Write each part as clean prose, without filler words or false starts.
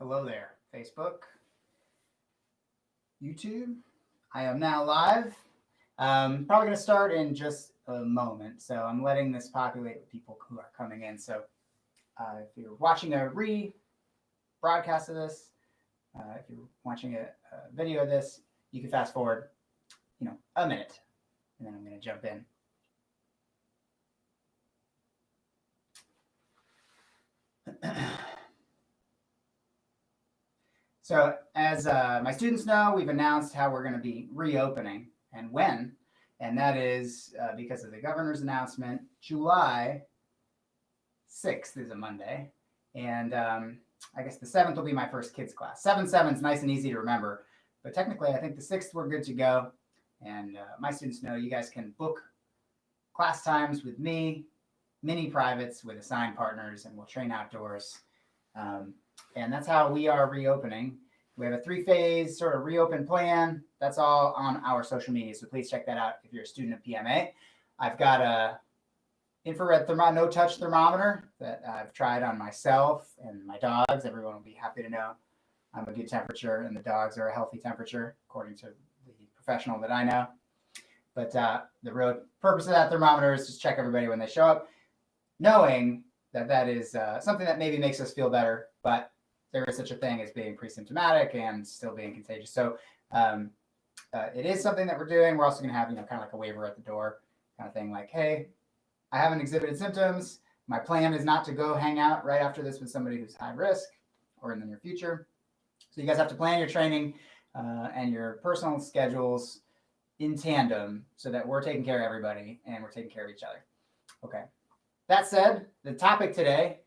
Hello there, Facebook, YouTube. I am now live. Probably going to start in just a moment. So I'm letting this populate with people who are coming in. So if you're watching a broadcast of this, if you're watching a video of this, you can fast forward, a minute, and then I'm going to jump in. So as my students know, we've announced how we're going to be reopening and when, and that is because of the governor's announcement. July 6th is a Monday, and I guess the 7th will be my first kids class. 7/7 is nice and easy to remember, but technically I think the 6th we're good to go, and my students know you guys can book class times with me, mini privates with assigned partners, and we'll train outdoors. And that's how we are reopening. We have a 3-phase sort of reopen plan. That's all on our social media. So please check that out if you're a student of PMA. I've got a infrared no-touch thermometer that I've tried on myself and my dogs. Everyone will be happy to know I'm a good temperature and the dogs are a healthy temperature, according to the professional that I know. But the real purpose of that thermometer is just check everybody when they show up, knowing that is something that maybe makes us feel better, but there is such a thing as being pre-symptomatic and still being contagious. So it is something that we're doing. We're also going to have, kind of like a waiver at the door kind of thing, like, hey, I haven't exhibited symptoms. My plan is not to go hang out right after this with somebody who's high risk or in the near future. So you guys have to plan your training and your personal schedules in tandem so that we're taking care of everybody and we're taking care of each other. Okay. That said, the topic today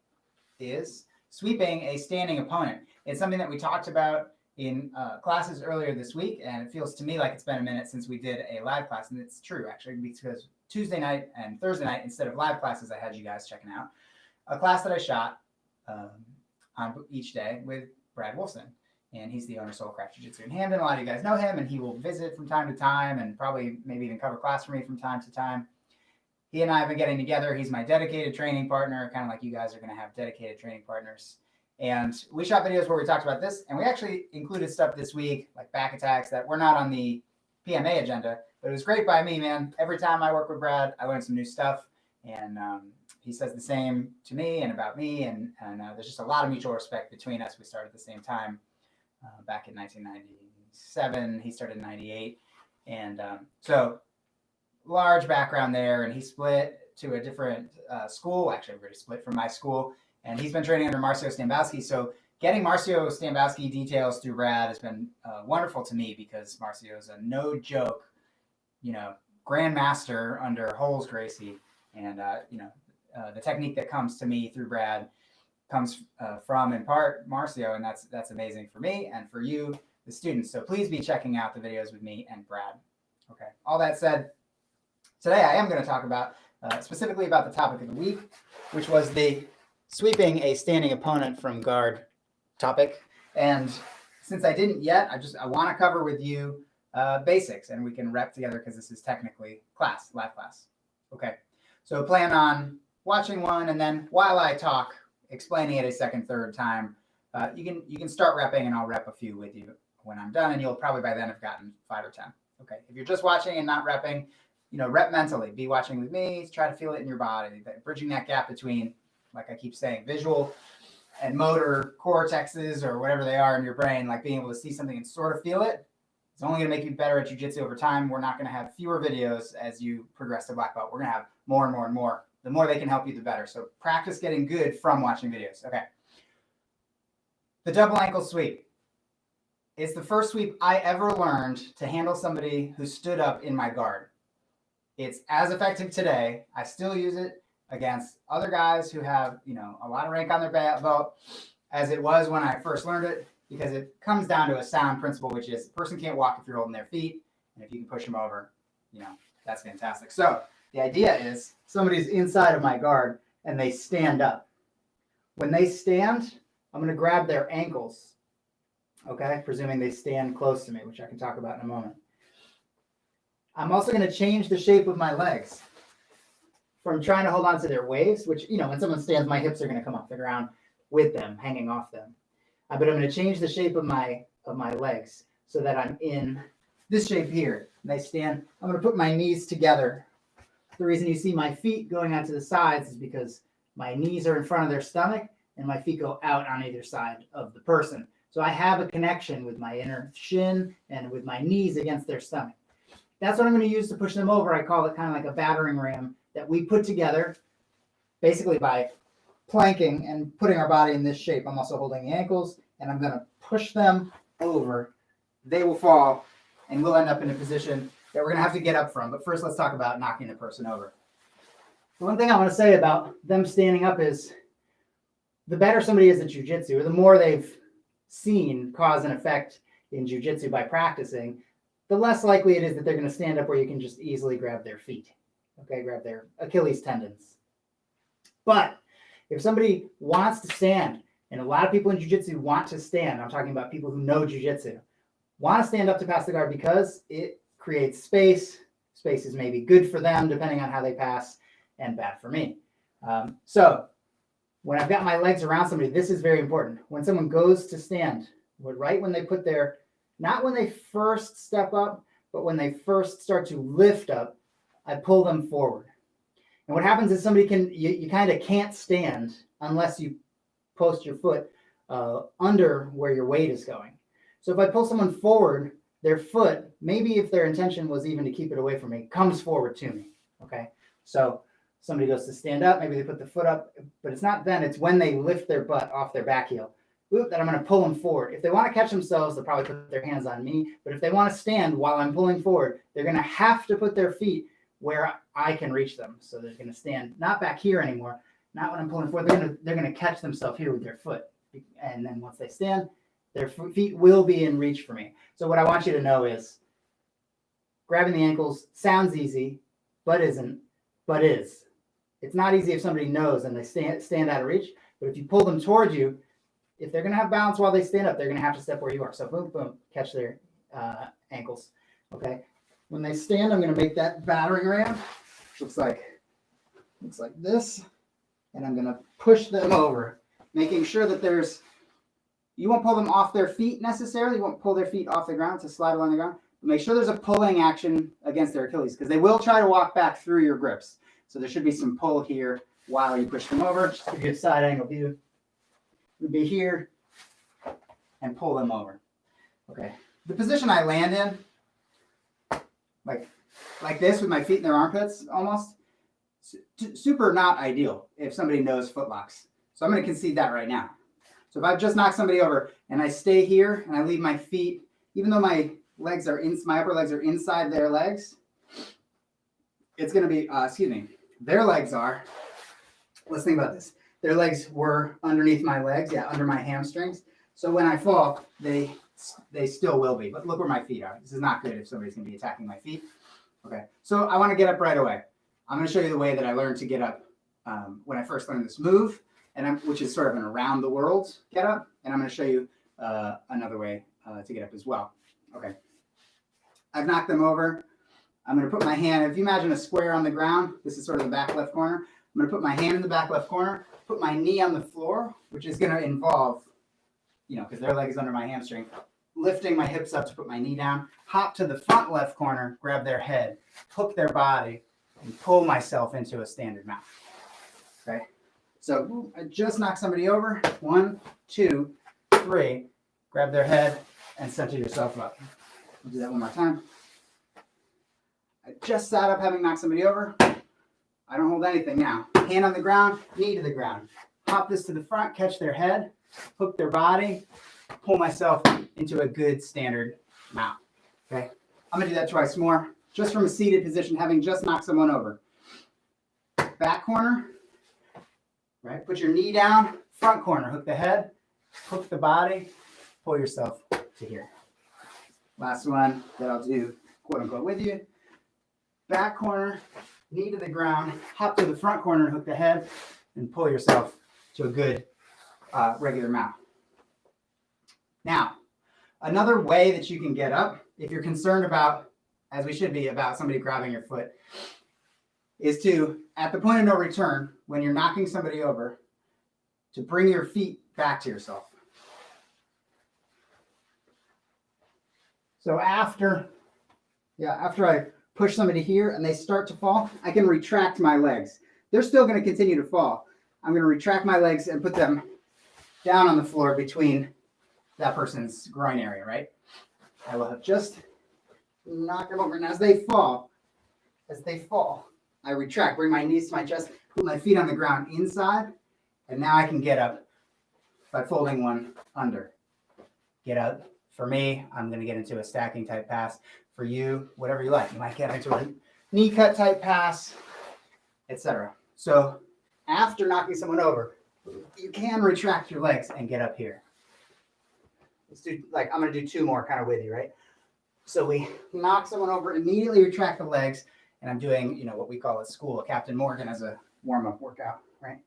is sweeping a standing opponent. It's something that we talked about in classes earlier this week, and it feels to me like it's been a minute since we did a live class, and it's true, actually, because Tuesday night and Thursday night, instead of live classes, I had you guys checking out a class that I shot on each day with Brad Wolfson, and he's the owner of Soulcraft Jiu-Jitsu in Hamden. A lot of you guys know him, and he will visit from time to time and probably maybe even cover class for me from time to time. He and I have been getting together. He's my dedicated training partner, kind of like you guys are going to have dedicated training partners. And we shot videos where we talked about this, and we actually included stuff this week, like back attacks, that were not on the PMA agenda, but it was great by me, man. Every time I work with Brad, I learn some new stuff, and he says the same to me and about me, and there's just a lot of mutual respect between us. We started at the same time back in 1997. He started in 98, and so large background there, and he split to a different school. Actually, everybody split from my school, and he's been training under Marcio Stambowski. So getting Marcio Stambowski details through Brad has been wonderful to me, because Marcio is a no joke, grandmaster under Holes Gracie, and the technique that comes to me through Brad comes from, in part, Marcio, and that's amazing for me and for you, the students. So please be checking out the videos with me and Brad. Okay. All that said, today I am going to talk about specifically about the topic of the week, which was the sweeping a standing opponent from guard topic. And since I didn't yet, I want to cover with you basics, and we can rep together because this is technically live class. Okay. So plan on watching one, and then while I talk, explaining it a second, third time, you can start repping, and I'll rep a few with you when I'm done, and you'll probably by then have gotten 5 or 10. Okay. If you're just watching and not repping, rep mentally. Be watching with me. Try to feel it in your body. Bridging that gap between, like I keep saying, visual and motor cortexes, or whatever they are in your brain, like being able to see something and sort of feel it. It's only going to make you better at jiu-jitsu over time. We're not going to have fewer videos as you progress to black belt. We're going to have more and more and more. The more they can help you, the better. So practice getting good from watching videos. Okay. The double ankle sweep. It's the first sweep I ever learned to handle somebody who stood up in my guard. It's as effective today. I still use it against other guys who have, a lot of rank on their belt, as it was when I first learned it, because it comes down to a sound principle, which is the person can't walk if you're holding their feet, and if you can push them over, that's fantastic. So the idea is somebody's inside of my guard and they stand up. When they stand, I'm going to grab their ankles, okay, presuming they stand close to me, which I can talk about in a moment. I'm also going to change the shape of my legs from trying to hold on to their waves, which, when someone stands, my hips are going to come off the ground with them, hanging off them. But I'm going to change the shape of my legs so that I'm in this shape here. And I stand. I'm going to put my knees together. The reason you see my feet going out to the sides is because my knees are in front of their stomach and my feet go out on either side of the person. So I have a connection with my inner shin and with my knees against their stomach. That's what I'm going to use to push them over. I call it kind of like a battering ram that we put together basically by planking and putting our body in this shape. I'm also holding the ankles and I'm going to push them over. They will fall and we'll end up in a position that we're going to have to get up from. But first, let's talk about knocking the person over. The one thing I want to say about them standing up is the better somebody is at jiu-jitsu, or the more they've seen cause and effect in jiu-jitsu by practicing, the less likely it is that they're going to stand up where you can just easily grab their feet, okay, grab their Achilles tendons. But if somebody wants to stand, and a lot of people in jiu-jitsu want to stand, I'm talking about people who know jiu-jitsu, want to stand up to pass the guard because it creates space. Space is maybe good for them depending on how they pass, and bad for me. So when I've got my legs around somebody, this is very important. When someone goes to stand, right when they put their, not when they first step up, but when they first start to lift up, I pull them forward. And what happens is somebody you kind of can't stand unless you post your foot under where your weight is going. So if I pull someone forward, their foot, maybe if their intention was even to keep it away from me, comes forward to me, okay? So somebody goes to stand up, maybe they put the foot up, but it's not then, it's when they lift their butt off their back heel. That I'm going to pull them forward. If they want to catch themselves, they'll probably put their hands on me. But if they want to stand while I'm pulling forward, they're going to have to put their feet where I can reach them. So they're going to stand not back here anymore, not when I'm pulling forward. They're going to catch themselves here with their foot. And then once they stand, their feet will be in reach for me. So what I want you to know is grabbing the ankles sounds easy, but isn't, but is. It's not easy if somebody knows and they stand out of reach. But if you pull them towards you, if they're going to have balance while they stand up, they're going to have to step where you are. So boom, boom, catch their ankles. Okay. When they stand, I'm going to make that battering ram, which looks like this. And I'm going to push them over, making sure that you won't pull them off their feet necessarily. You won't pull their feet off the ground to slide along the ground. But make sure there's a pulling action against their Achilles because they will try to walk back through your grips. So there should be some pull here while you push them over. Just to give you a side angle view. Would be here and pull them over. Okay. The position I land in, like this with my feet in their armpits almost, super not ideal if somebody knows footlocks. So I'm going to concede that right now. So if I've just knocked somebody over and I stay here and I leave my feet, even though my upper legs are inside their legs, it's going to be, their legs are, let's think about this. Their legs were underneath my legs, under my hamstrings. So when I fall, they still will be. But look where my feet are. This is not good if somebody's going to be attacking my feet. Okay, so I want to get up right away. I'm going to show you the way that I learned to get up when I first learned this move, which is sort of an around the world get up. And I'm going to show you another way to get up as well. Okay, I've knocked them over. I'm going to put my hand, if you imagine a square on the ground, this is sort of the back left corner. I'm going to put my hand in the back left corner, put my knee on the floor, which is going to involve, because their leg is under my hamstring, lifting my hips up to put my knee down, hop to the front left corner, grab their head, hook their body, and pull myself into a standard mount. Okay? So I just knocked somebody over. 1, 2, 3. Grab their head and center yourself up. We'll do that one more time. I just sat up having knocked somebody over. I don't hold anything now. Hand on the ground, knee to the ground. Hop this to the front, catch their head, hook their body, pull myself into a good standard mount. Okay? I'm going to do that twice more, just from a seated position, having just knocked someone over. Back corner, right? Put your knee down, front corner, hook the head, hook the body, pull yourself to here. Last one that I'll do, quote unquote, with you. Back corner, knee to the ground, hop to the front corner, hook the head, and pull yourself to a good regular mount. Now, another way that you can get up, if you're concerned about, as we should be, about somebody grabbing your foot, is to, at the point of no return, when you're knocking somebody over, to bring your feet back to yourself. So after I push somebody here and they start to fall, I can retract my legs. They're still going to continue to fall. I'm going to retract my legs and put them down on the floor between that person's groin area, right? I will have just knocked them over. And as they fall, I retract, bring my knees to my chest, put my feet on the ground inside, and now I can get up by folding one under. Get up. For me, I'm going to get into a stacking type pass. For you, whatever you like. You might get into a knee cut type pass, etc. So after knocking someone over, you can retract your legs and get up here. Let's do, like, I'm going to do two more kind of with you, right? So we knock someone over, immediately retract the legs, and I'm doing, what we call at school, a Captain Morgan as a warm-up workout, right?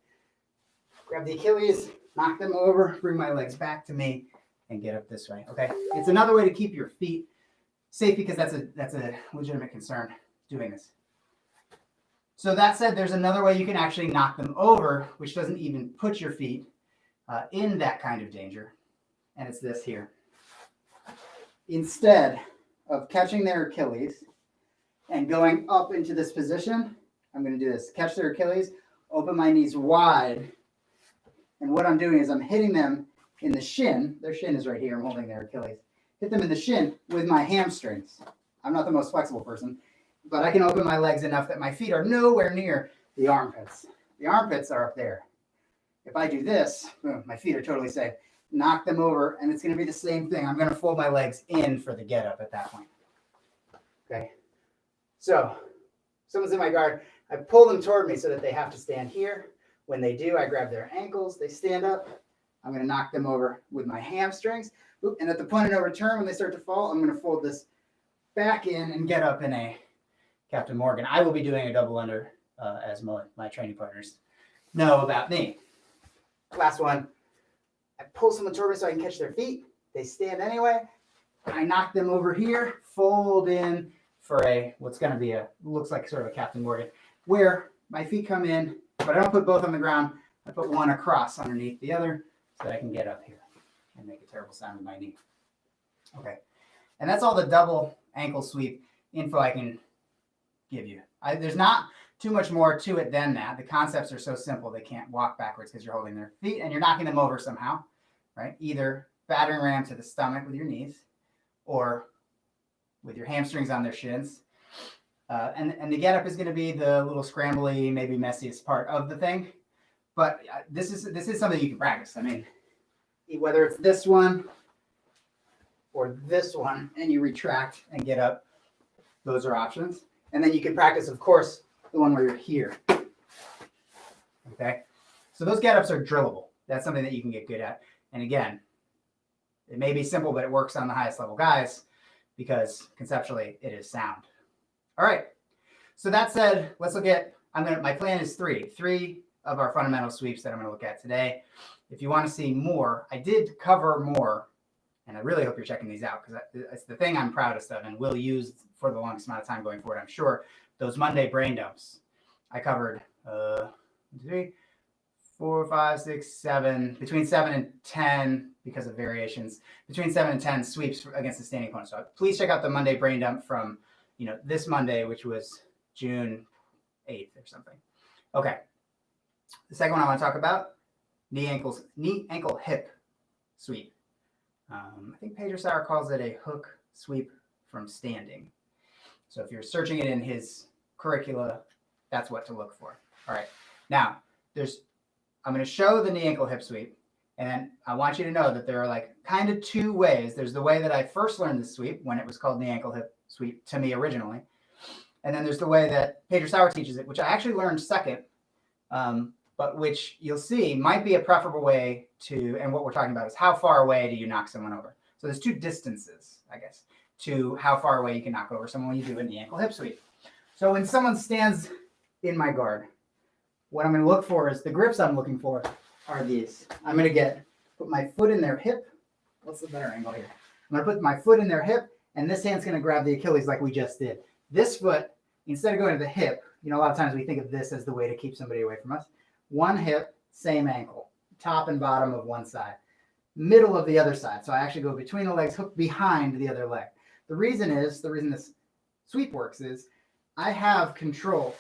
Grab the Achilles, knock them over, bring my legs back to me, and get up this way, okay? It's another way to keep your feet safe because that's a legitimate concern doing this. So that said, there's another way you can actually knock them over, which doesn't even put your feet in that kind of danger, and it's this here. Instead of catching their Achilles and going up into this position, I'm going to do this. Catch their Achilles, open my knees wide, and what I'm doing is I'm hitting them in the shin. Their shin is right here. I'm holding their Achilles. Hit them in the shin with my hamstrings. I'm not the most flexible person, but I can open my legs enough that my feet are nowhere near the armpits. The armpits are up there. If I do this, boom, my feet are totally safe. Knock them over, and it's going to be the same thing. I'm going to fold my legs in for the get up at that point. Okay. So someone's in my guard. I pull them toward me so that they have to stand here. When they do, I grab their ankles. They stand up. I'm going to knock them over with my hamstrings. And at the point of no return, when they start to fall, I'm going to fold this back in and get up in a Captain Morgan. I will be doing a double under as my training partners know about me. Last one. I pull someone toward me so I can catch their feet. They stand anyway. I knock them over here, fold in for what's going to be looks like sort of a Captain Morgan, where my feet come in, but I don't put both on the ground. I put one across underneath the other so that I can get up here and make a terrible sound with my knee. Okay. And that's all the double ankle sweep info I can give you. There's not too much more to it than that. The concepts are so simple they can't walk backwards because you're holding their feet and you're knocking them over somehow, right? Either battering ram to the stomach with your knees or with your hamstrings on their shins. And the get up is going to be the little scrambly, maybe messiest part of the thing. But this is something you can practice. I mean, whether it's this one or this one, and you retract and get up, those are options. And then you can practice, of course, the one where you're here. Okay? So those get-ups are drillable. That's something that you can get good at. And again, it may be simple, but it works on the highest level guys because conceptually it is sound. All right. So that said, let's look at, my plan is three of our fundamental sweeps that I'm going to look at today. If you want to see more, I did cover more, and I really hope you're checking these out because it's the thing I'm proudest of and will use for the longest amount of time going forward, I'm sure. Those Monday brain dumps. I covered 3, 4, 5, 6, 7, between 7 and 10 because of variations, between 7 and 10 sweeps against the standing opponent. So please check out the Monday brain dump from this Monday, which was June 8th or something. Okay. The second one I want to talk about, knee ankle hip sweep. I think Pedro Sauer calls it a hook sweep from standing. So if you're searching it in his curricula, that's what to look for. All right. Now, I'm going to show the knee ankle hip sweep, and I want you to know that there are like kind of two ways. There's the way that I first learned the sweep when it was called knee ankle hip sweep to me originally. And then there's the way that Pedro Sauer teaches it, which I actually learned second, but which you'll see might be a preferable way to, and what we're talking about is how far away do you knock someone over? So there's two distances, I guess, to how far away you can knock over someone when you do a knee ankle hip sweep. So when someone stands in my guard, what I'm going to look for is the grips I'm looking for are these. I'm going to put my foot in their hip. What's the better angle here? I'm going to put my foot in their hip, and this hand's going to grab the Achilles like we just did. This foot, instead of going to the hip, a lot of times we think of this as the way to keep somebody away from us. One hip, same ankle, top and bottom of one side, middle of the other side. So I actually go between the legs, hook behind the other leg. The reason this sweep works is I have control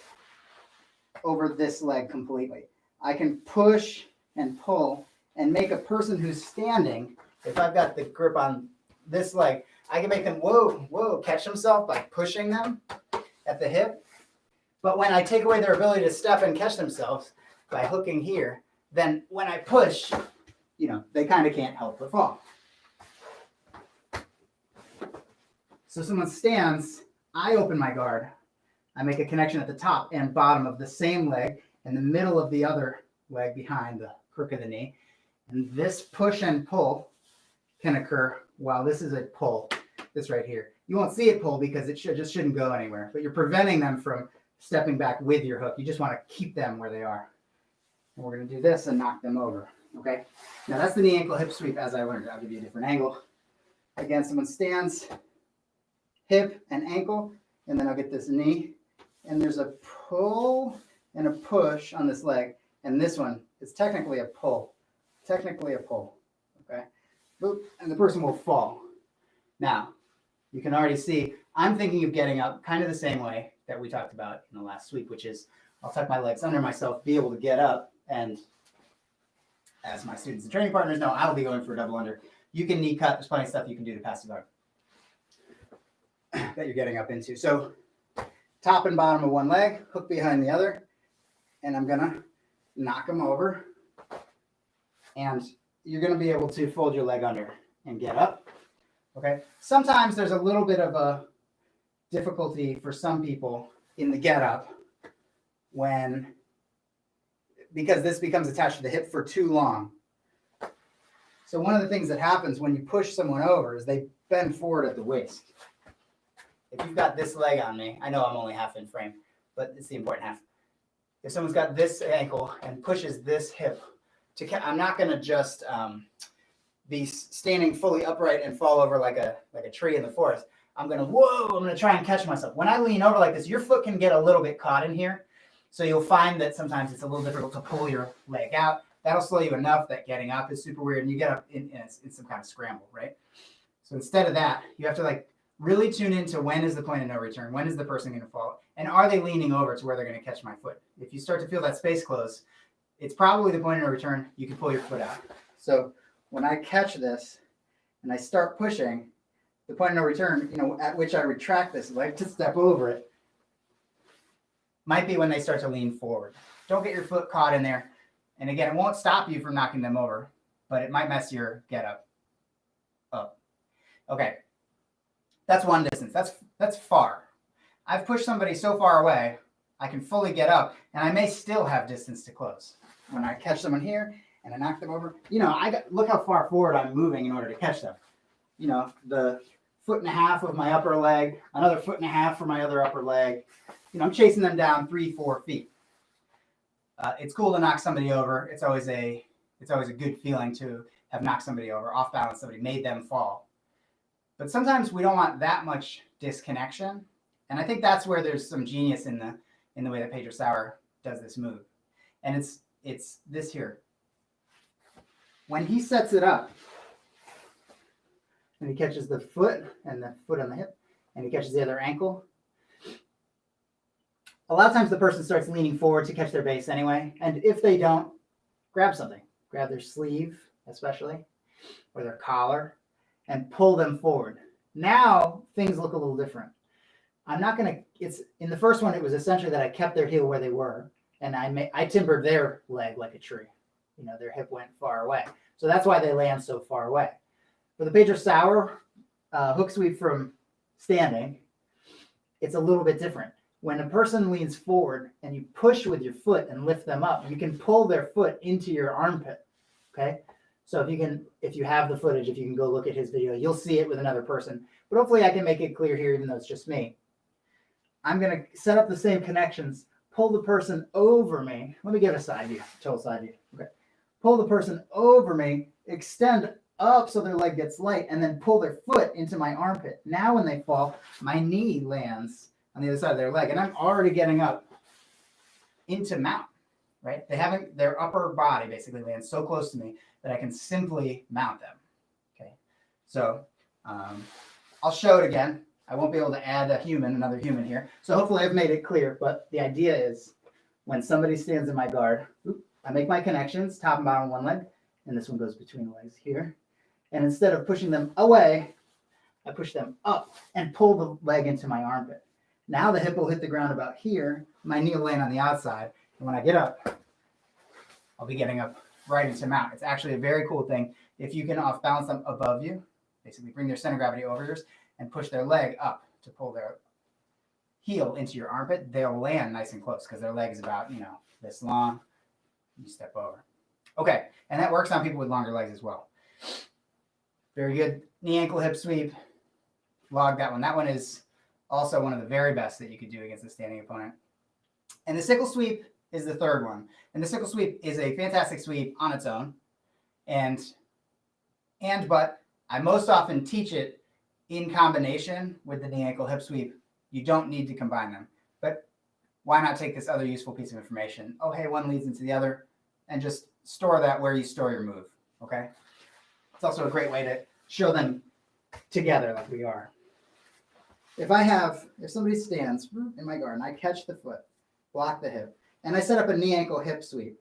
over this leg completely. I can push and pull and make a person who's standing, if I've got the grip on this leg, I can make them, whoa, catch themselves by pushing them at the hip. But when I take away their ability to step and catch themselves by hooking here, then when I push, they kind of can't help but fall. So someone stands, I open my guard. I make a connection at the top and bottom of the same leg and the middle of the other leg behind the crook of the knee. And this push and pull can occur while this is a pull, this right here. You won't see it pull because it just shouldn't go anywhere, but you're preventing them from stepping back with your hook. You just want to keep them where they are. And we're going to do this and knock them over, okay? Now that's the knee, ankle, hip sweep as I learned. I'll give you a different angle. Again, someone stands, hip and ankle, and then I'll get this knee. And there's a pull and a push on this leg. And this one is technically a pull. Okay? Boop, and the person will fall. Now, you can already see, I'm thinking of getting up kind of the same way that we talked about in the last sweep, which is I'll tuck my legs under myself, be able to get up, and as my students and training partners know, I'll be going for a double under. You can knee cut. There's plenty of stuff you can do to pass the guard that you're getting up into. So top and bottom of one leg, hook behind the other, and I'm going to knock them over. And you're going to be able to fold your leg under and get up. Okay. Sometimes there's a little bit of a difficulty for some people in the get up because this becomes attached to the hip for too long. So one of the things that happens when you push someone over is they bend forward at the waist. If you've got this leg on me, I know I'm only half in frame, but it's the important half. If someone's got this ankle and pushes this hip, I'm not going to just be standing fully upright and fall over like a tree in the forest. I'm going to try and catch myself. When I lean over like this, your foot can get a little bit caught in here. So you'll find that sometimes it's a little difficult to pull your leg out. That'll slow you enough that getting up is super weird and you get up in some kind of scramble, right? So instead of that, you have to really tune into when is the point of no return? When is the person going to fall? And are they leaning over to where they're going to catch my foot? If you start to feel that space close, it's probably the point of no return. You can pull your foot out. So when I catch this and I start pushing, the point of no return, at which I retract this leg to step over it, might be when they start to lean forward. Don't get your foot caught in there. And again, it won't stop you from knocking them over, but it might mess your get up. Okay. That's one distance. That's far. I've pushed somebody so far away, I can fully get up, and I may still have distance to close. When I catch someone here and I knock them over, look how far forward I'm moving in order to catch them. The 1.5 feet of my upper leg, another 1.5 feet for my other upper leg. I'm chasing them down 3-4 feet. It's cool to knock somebody over. It's always a good feeling to have knocked somebody over, off balance somebody, made them fall. But sometimes we don't want that much disconnection, and I think that's where there's some genius in the way that Pedro Sauer does this move. And it's this here. When he sets it up, and he catches the foot and the foot on the hip, and he catches the other ankle, a lot of times the person starts leaning forward to catch their base anyway. And if they don't, grab something. Grab their sleeve, especially, or their collar, and pull them forward. Now, things look a little different. In the first one, it was essentially that I kept their heel where they were, and I timbered their leg like a tree. Their hip went far away. So that's why they land so far away. For the Pedro Sauer hook sweep from standing, it's a little bit different. When a person leans forward and you push with your foot and lift them up, you can pull their foot into your armpit. Okay? So if you have the footage, if you can go look at his video, you'll see it with another person. But hopefully I can make it clear here, even though it's just me. I'm going to set up the same connections, pull the person over me. Let me give a side view, total side view. Okay. Pull the person over me, extend up so their leg gets light, and then pull their foot into my armpit. Now when they fall, my knee lands on the other side of their leg, and I'm already getting up into mount, right? Their upper body basically lands so close to me that I can simply mount them, okay? So I'll show it again. I won't be able to add another human here. So hopefully I've made it clear, but the idea is when somebody stands in my guard, I make my connections, top and bottom one leg, and this one goes between the legs here. And instead of pushing them away, I push them up and pull the leg into my armpit. Now the hip will hit the ground about here, my knee will land on the outside, and when I get up, I'll be getting up right into mount. It's actually a very cool thing. If you can off balance them above you, basically bring their center of gravity over yours and push their leg up to pull their heel into your armpit, they'll land nice and close because their leg is about, this long. You step over. Okay, and that works on people with longer legs as well. Very good. Knee, ankle, hip sweep. Log that one. That one is also one of the very best that you could do against a standing opponent. And the sickle sweep is the third one. And the sickle sweep is a fantastic sweep on its own. But I most often teach it in combination with the knee, ankle, hip sweep. You don't need to combine them. But why not take this other useful piece of information? Oh, hey, one leads into the other, and just store that where you store your move, okay? It's also a great way to show them together like we are. If somebody stands in my guard and I catch the foot, block the hip, and I set up a knee, ankle, hip sweep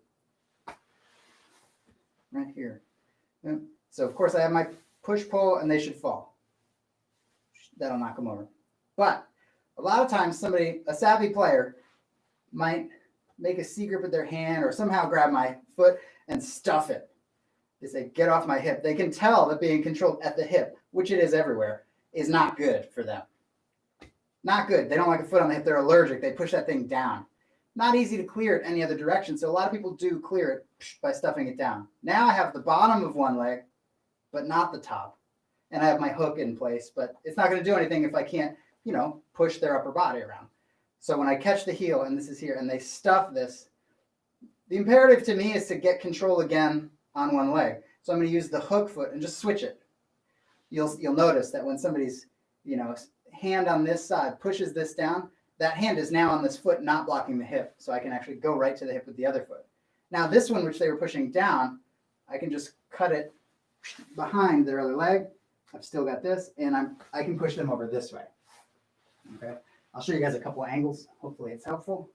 right here. So of course I have my push, pull, and they should fall. That'll knock them over. But a lot of times a savvy player might make a C grip with their hand or somehow grab my foot and stuff it. They say, get off my hip. They can tell that being controlled at the hip, which it is everywhere, is not good for them. Not good. They don't like a foot on the hip. They're allergic. They push that thing down. Not easy to clear it any other direction. So a lot of people do clear it by stuffing it down. Now I have the bottom of one leg, but not the top. And I have my hook in place, but it's not going to do anything if I can't, push their upper body around. So when I catch the heel, and this is here, and they stuff this, the imperative to me is to get control again on one leg. So I'm going to use the hook foot and just switch it. You'll notice that when somebody's, hand on this side pushes this down, that hand is now on this foot, not blocking the hip. So I can actually go right to the hip with the other foot. Now this one, which they were pushing down, I can just cut it behind their other leg. I've still got this, and I can push them over this way. Okay, I'll show you guys a couple of angles. Hopefully it's helpful.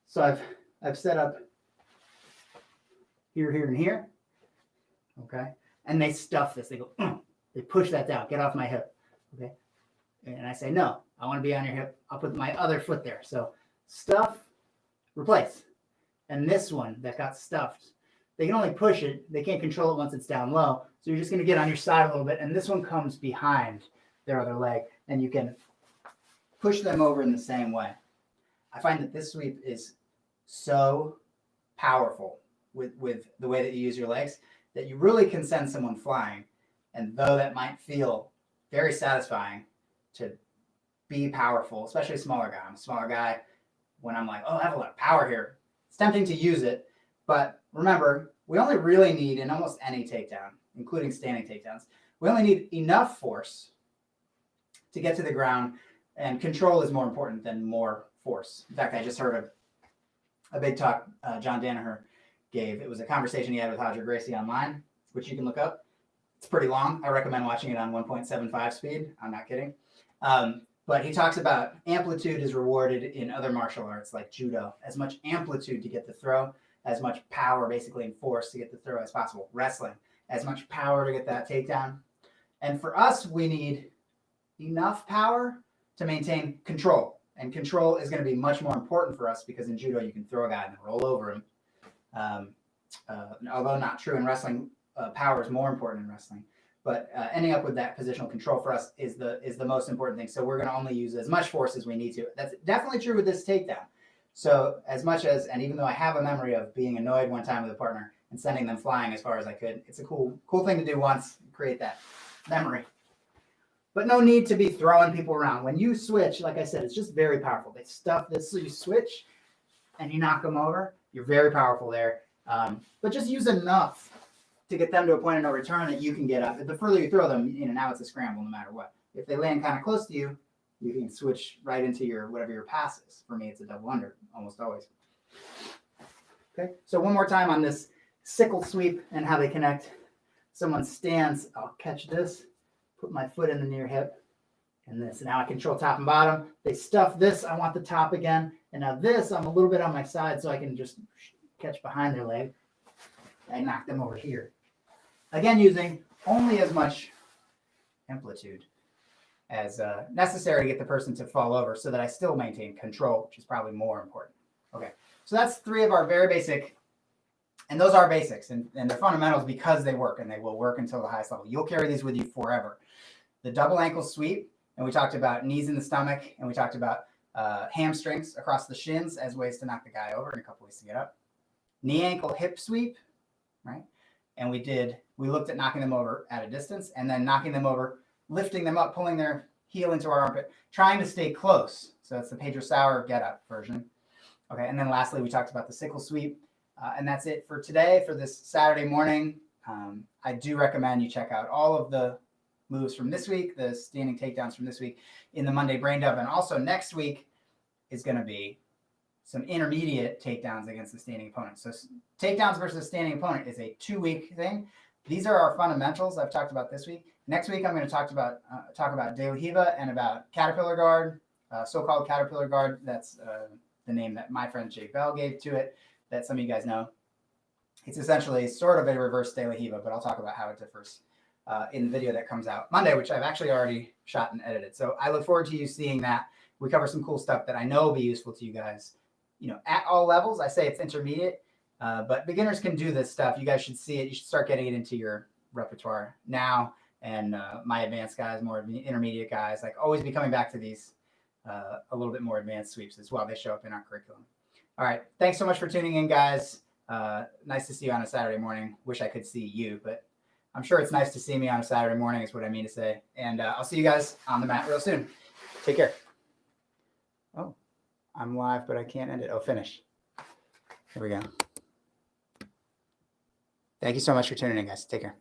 So I've set up here, here, and here. Okay, and they stuff this. They go, they push that down. Get off my hip. Okay, and I say no. I want to be on your hip. I'll put my other foot there. So stuff, replace. And this one that got stuffed, they can only push it. They can't control it once it's down low. So you're just going to get on your side a little bit. And this one comes behind their other leg. And you can push them over in the same way. I find that this sweep is so powerful with the way that you use your legs that you really can send someone flying. And though that might feel very satisfying to be powerful, especially a smaller guy. I'm a smaller guy. When I'm like, oh, I have a lot of power here, it's tempting to use it. But remember, we only really need, in almost any takedown, including standing takedowns, we only need enough force to get to the ground, and control is more important than more force. In fact, I just heard a big talk John Danaher gave. It was a conversation he had with Roger Gracie online, which you can look up. It's pretty long. I recommend watching it on 1.75 speed. I'm not kidding. But he talks about amplitude is rewarded in other martial arts like judo. As much amplitude to get the throw, as much power basically and force to get the throw as possible. Wrestling, as much power to get that takedown. And for us, we need enough power to maintain control. And control is going to be much more important for us because in judo you can throw a guy and then roll over him. Although not true in wrestling, power is more important in wrestling. But ending up with that positional control for us is the most important thing. So we're going to only use as much force as we need to. That's definitely true with this takedown. So as much as, and even though I have a memory of being annoyed one time with a partner and sending them flying as far as I could, it's a cool thing to do once, create that memory. But no need to be throwing people around. When you switch, like I said, it's just very powerful. They stuff this, so you switch and you knock them over. You're very powerful there. But just use enough to get them to a point of no return that you can get up. The further you throw them, now it's a scramble no matter what. If they land kind of close to you, you can switch right into your whatever your pass is. For me, it's a double under, almost always. Okay, so one more time on this sickle sweep and how they connect. Someone stands, I'll catch this, put my foot in the near hip. And this, now I control top and bottom. They stuff this, I want the top again. And now this, I'm a little bit on my side so I can just catch behind their leg. I knock them over here. Again, using only as much amplitude as necessary to get the person to fall over so that I still maintain control, which is probably more important. Okay, so that's 3 of our very basic, and those are basics, and they're fundamentals because they work, and they will work until the highest level. You'll carry these with you forever. The double ankle sweep, and we talked about knees in the stomach, and we talked about hamstrings across the shins as ways to knock the guy over and a couple ways to get up. Knee ankle hip sweep, right? And we looked at knocking them over at a distance and then knocking them over, lifting them up, pulling their heel into our armpit, trying to stay close. So that's the Pedro Sauer get up version. Okay, and then lastly, we talked about the sickle sweep. And that's it for today, for this Saturday morning. I do recommend you check out all of the moves from this week, the standing takedowns from this week in the Monday brain dump. And also next week is going to be some intermediate takedowns against the standing opponent. So takedowns versus standing opponent is a 2-week thing. These are our fundamentals I've talked about this week. Next week, I'm going to talk about De La Riva and about caterpillar guard, so-called caterpillar guard. That's the name that my friend Jake Bell gave to it, that some of you guys know. It's essentially sort of a reverse De La Riva, but I'll talk about how it differs in the video that comes out Monday, which I've actually already shot and edited. So I look forward to you seeing that. We cover some cool stuff that I know will be useful to you guys, at all levels. I say it's intermediate, but beginners can do this stuff. You guys should see it. You should start getting it into your repertoire now. And my advanced guys, more intermediate guys, like always be coming back to these a little bit more advanced sweeps as well. They show up in our curriculum. All right. Thanks so much for tuning in, guys. Nice to see you on a Saturday morning. Wish I could see you, but I'm sure it's nice to see me on a Saturday morning is what I mean to say. And I'll see you guys on the mat real soon. Take care. Oh, I'm live, but I can't end it. Oh, finish. Here we go. Thank you so much for tuning in, guys. Take care.